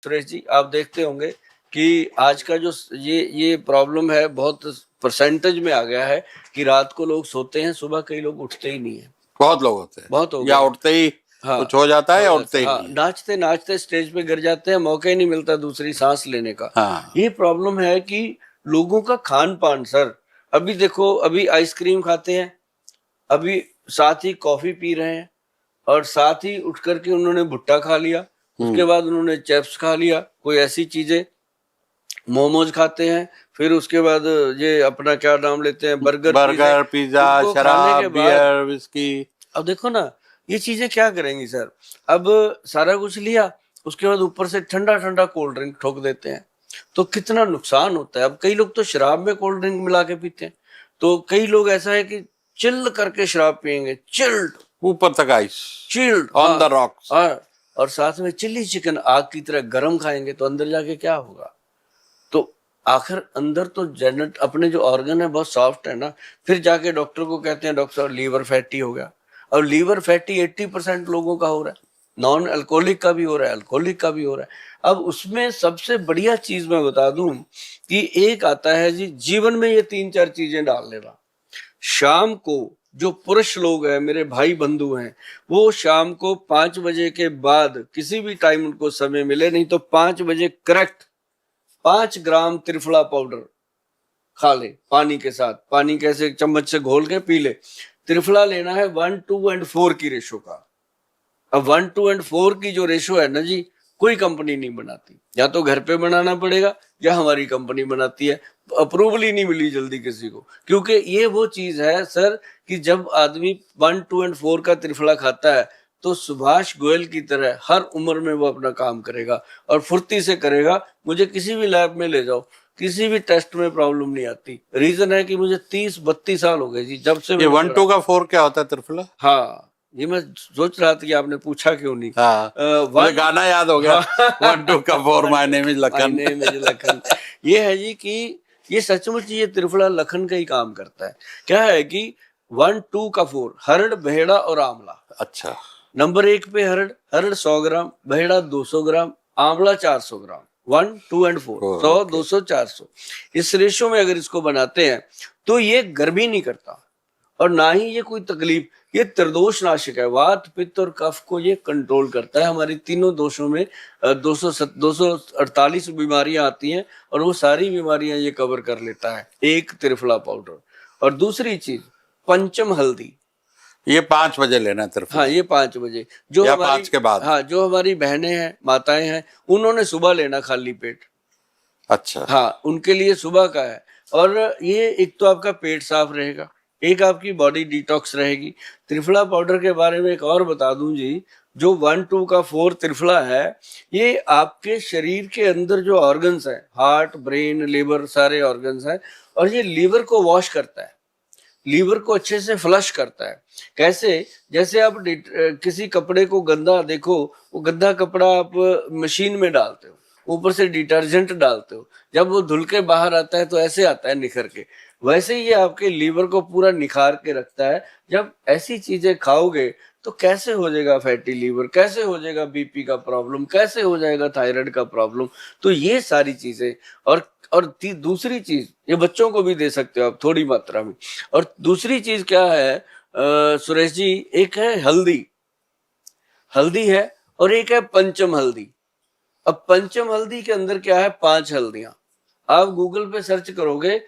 सुरेश जी, आप देखते होंगे कि आज का जो ये प्रॉब्लम है, बहुत परसेंटेज में आ गया है कि रात को लोग सोते हैं, सुबह कई लोग उठते ही नहीं है। बहुत लोग होते हैं, बहुत हो या गए। उठते ही हाँ, कुछ हो जाता है या उठते ही हाँ, नहीं। नाचते नाचते स्टेज पे गिर जाते हैं, मौका ही नहीं मिलता दूसरी सांस लेने का। हाँ, ये प्रॉब्लम है कि लोगों का खान पान सर, अभी देखो, अभी आइसक्रीम खाते हैं, अभी साथ ही कॉफी पी रहे हैं, और साथ ही उठ करके उन्होंने भुट्टा खा लिया, उसके बाद उन्होंने चिप्स खा लिया, कोई ऐसी चीजें, मोमोज खाते हैं, फिर उसके बाद ये अपना क्या नाम लेते हैं, बर्गर पिज्जा, इनको खाने शराब, के बाद बियर, विस्की। अब देखो ना, ये चीजें क्या करेंगी सर। अब सारा कुछ लिया, उसके बाद ऊपर से ठंडा ठंडा कोल्ड ड्रिंक ठोक देते हैं, तो कितना नुकसान होता है। अब कई लोग तो शराब में कोल्ड ड्रिंक मिला के पीते हैं, तो कई लोग ऐसा है कि चिल करके शराब पियेंगे, चिल्ड, ऊपर तक ice, chilled, on the rocks. हाँ, और साथ में चिल्ली चिकन आग की तरह गरम खाएंगे, तो अंदर जाके क्या होगा। तो आखिर अंदर तो जेनेट अपने जो ऑर्गन है बहुत सॉफ्ट है ना, फिर जाके डॉक्टर को कहते हैं डॉक्टर साहब लीवर फैटी हो गया। और लीवर फैटी 80% लोगों का हो रहा है, नॉन अल्कोहलिक का भी हो रहा है, अल्कोहलिक का भी हो रहा है। अब उसमें सबसे बढ़िया चीज मैं बता दूं कि एक आता है जी, जीवन में ये 3-4 चीजें डाल लेना। शाम को जो पुरुष लोग हैं, मेरे भाई बंधु हैं, वो शाम को 5 बजे के बाद किसी भी टाइम उनको समय मिले, नहीं तो 5 बजे करेक्ट 5 ग्राम त्रिफला पाउडर खा ले पानी के साथ। पानी कैसे चम्मच से घोल के पी ले। त्रिफला लेना है 1, 2 एंड 4 की रेशो का। अब 1, 2 एंड 4 की जो रेशो है ना जी, कोई कंपनी नहीं बनाती, या तो घर पे बनाना पड़ेगा या हमारी कंपनी बनाती है। अप्रूवल ही नहीं मिली जल्दी किसी को, क्योंकि ये वो चीज है सर कि जब आदमी 1, 2 एंड 4 का त्रिफला खाता है, तो सुभाष गोयल की तरह हर उम्र में वो अपना काम करेगा और फुर्ती से करेगा। मुझे किसी भी लैब में ले जाओ, किसी भी टेस्ट में प्रॉब्लम नहीं आती। रीजन है कि मुझे 30-32 साल हो गए जी, जब से ये 1, 2 का 4 क्या होता है त्रिफला? हाँ, ये मैं सोच रहा था कि आपने पूछा क्यों नहीं। हाँ, मुझे गाना याद हो गया। 1, 2 का 4, my name is Lakhan. My name is Lakhan. ये है जी कि ये सचमुच ये त्रिफला लखन का ही काम करता है। क्या है कि 1, 2 का 4 हरड़, भेड़ा और आंवला। अच्छा, नंबर 1 पे हरड़, हरड़ 100 ग्राम, भेड़ा 200 ग्राम, आंवला 400 ग्राम। 1, 2 एंड 4 100, 200, 400। इस रेशो में अगर इसको बनाते हैं तो ये गर्मी नहीं करता और ना ही ये कोई तकलीफ। ये त्रिदोष नाशक है, वात, पित्त और कफ को ये कंट्रोल करता है। हमारी तीनों दोषों में 248 बीमारियां आती हैं और वो सारी बीमारियां ये कवर कर लेता है एक त्रिफला पाउडर। और दूसरी चीज, पंचम हल्दी। ये 5 बजे लेना है त्रिफला? हाँ, ये 5 बजे जो या हमारी 5 के बाद? हाँ, जो हमारी बहनें हैं, माताएं हैं, उन्होंने सुबह लेना खाली पेट। अच्छा, हाँ, उनके लिए सुबह का है। और ये एक तो आपका पेट साफ रहेगा, एक आपकी बॉडी डिटॉक्स रहेगी। त्रिफला पाउडर के बारे में एक और बता दूं जी, जो 1, 2 का 4 त्रिफला है, ये आपके शरीर के अंदर जो ऑर्गन्स है, हार्ट, ब्रेन, लिवर, सारे ऑर्गन्स हैं, और ये लीवर को वॉश करता है, लीवर को अच्छे से फ्लश करता है। कैसे? जैसे आप किसी कपड़े को गंदा देखो, वो गंदा कपड़ा आप मशीन में डालते हो, ऊपर से डिटर्जेंट डालते हो, जब वो धुल के बाहर आता है तो ऐसे आता है निखर के। वैसे ही ये आपके लीवर को पूरा निखार के रखता है। जब ऐसी चीजें खाओगे तो कैसे हो जाएगा फैटी लीवर, कैसे हो जाएगा बीपी का प्रॉब्लम, कैसे हो जाएगा थायराइड का प्रॉब्लम। तो ये सारी चीजें। और दूसरी चीज, ये बच्चों को भी दे सकते हो आप थोड़ी मात्रा में। और दूसरी चीज क्या है सुरेश जी, एक है हल्दी, हल्दी है, और एक है पंचम हल्दी। अब पंचम हल्दी के अंदर क्या है, 5 हल्दियां। आप गूगल पे सर्च करोगे,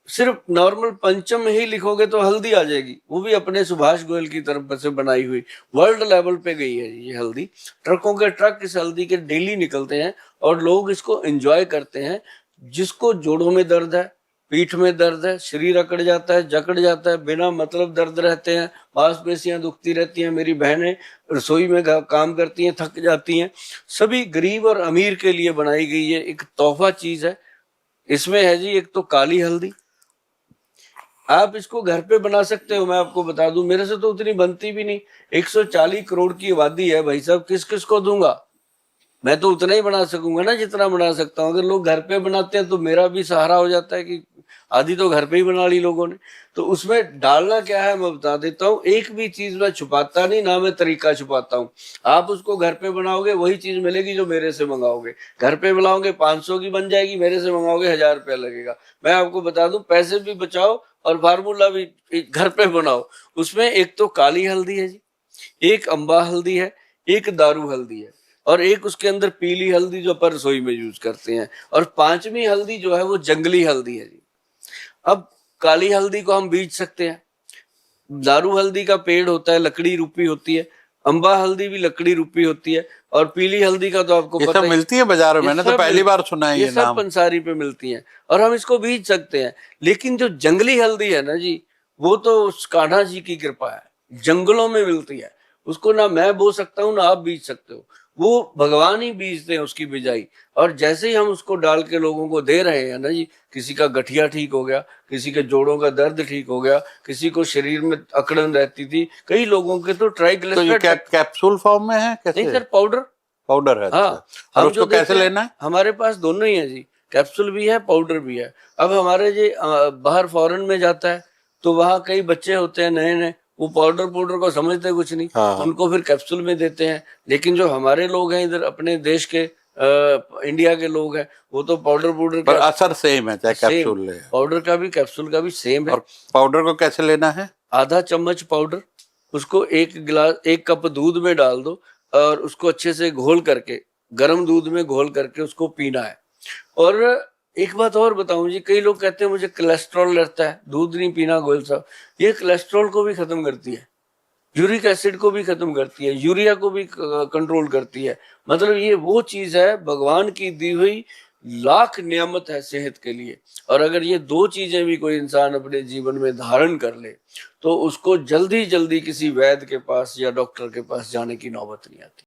सिर्फ नॉर्मल पंचम ही लिखोगे तो हल्दी आ जाएगी, वो भी अपने सुभाष गोयल की तरफ से बनाई हुई। वर्ल्ड लेवल पे गई है ये हल्दी, ट्रकों के ट्रक इस हल्दी के डेली निकलते हैं और लोग इसको एंजॉय करते हैं। जिसको जोड़ों में दर्द है, पीठ में दर्द है, शरीर अकड़ जाता है, जकड़ जाता है, बिना मतलब दर्द रहते हैं, मांसपेशियां दुखती रहती हैं, मेरी बहनें रसोई में काम करती हैं, थक जाती हैं, सभी गरीब और अमीर के लिए बनाई गई है एक तोहफा चीज है। इसमें है जी एक तो काली हल्दी, आप इसको घर पे बना सकते हो। मैं आपको बता दूं, मेरे से तो उतनी बनती भी नहीं। 140 करोड़ की आबादी है भाई साहब, किस किस को दूंगा। मैं तो उतना ही बना सकूंगा ना जितना बना सकता हूँ। अगर लोग घर पे बनाते हैं तो मेरा भी सहारा हो जाता है कि आधी तो घर पे ही बना ली लोगों ने। तो उसमें डालना क्या है मैं बता देता हूँ। एक भी चीज मैं छुपाता नहीं, ना मैं तरीका छुपाता हूँ। आप उसको घर पे बनाओगे वही चीज मिलेगी जो मेरे से मंगाओगे। घर पे बनाओगे 500 की बन जाएगी, मेरे से मंगाओगे 1000 रुपया लगेगा। मैं आपको बता दूं, पैसे भी बचाओ और फार्मूला भी घर पे बनाओ। उसमें एक तो काली हल्दी है जी, एक अम्बा हल्दी है, एक दारू हल्दी है, और एक उसके अंदर पीली हल्दी जो अपन रसोई में यूज करते हैं, और पांचवी हल्दी जो है वो जंगली हल्दी है जी। अब काली हल्दी को हम बीज सकते हैं, दारू हल्दी का पेड़ होता है, लकड़ी रूपी होती है, अम्बा हल्दी भी लकड़ी रूपी होती है, और पीली हल्दी का तो आपको ये पता सब ही। मिलती है बाजार में? ये मैंने तो सब पहली बार सुना है ये ये सब नाम। पंसारी पे मिलती हैं और हम इसको बीज सकते हैं। लेकिन जो जंगली हल्दी है ना जी, वो तो उस कान्हा जी की कृपा है, जंगलों में मिलती है। उसको ना मैं बो सकता हूँ ना आप बीज सकते हो, वो भगवान ही बीजते हैं उसकी बिजाई। और जैसे ही हम उसको डाल के लोगों को दे रहे हैं ना जी, किसी का गठिया ठीक हो गया, किसी के जोड़ों का दर्द ठीक हो गया, किसी को शरीर में अकड़न रहती थी, कई लोगों के तो तो ये ट्राइग्लिसराइड। कैप्सूल फॉर्म में है नहीं कैसे? Sir, powder. पाउडर है? अच्छा। हाँ, और हम जो उसको कैसे देते हैं लेना है? हमारे पास दोनों ही है जी, कैप्सूल भी है पाउडर भी है। अब हमारे जी बाहर फॉरेन में जाता है तो वहाँ कई बच्चे होते हैं नए नए, वो पाउडर पाउडर को समझते कुछ नहीं, हाँ। उनको फिर कैप्सूल में देते हैं। लेकिन जो हमारे लोग हैं इधर अपने देश के इंडिया के लोग हैं, वो तो पाउडर पाउडर पर का असर सेम है चाहे सेम, कैप्सूल ले। पाउडर का भी कैप्सूल का भी सेम है। और पाउडर को कैसे लेना है? आधा चम्मच पाउडर, उसको एक कप दूध में डाल दो और उसको अच्छे से घोल करके, गर्म दूध में घोल करके उसको पीना है। और एक बात और बताऊं जी, कई लोग कहते हैं मुझे कोलेस्ट्रॉल रहता है, दूध नहीं पीना गोयल साहब। ये कोलेस्ट्रॉल को भी खत्म करती है, यूरिक एसिड को भी खत्म करती है, यूरिया को भी कंट्रोल करती है। मतलब ये वो चीज है भगवान की दी हुई लाख नियामत है सेहत के लिए। और अगर ये दो चीजें भी कोई इंसान अपने जीवन में धारण कर ले तो उसको जल्दी जल्दी किसी वैद्य के पास या डॉक्टर के पास जाने की नौबत नहीं आती।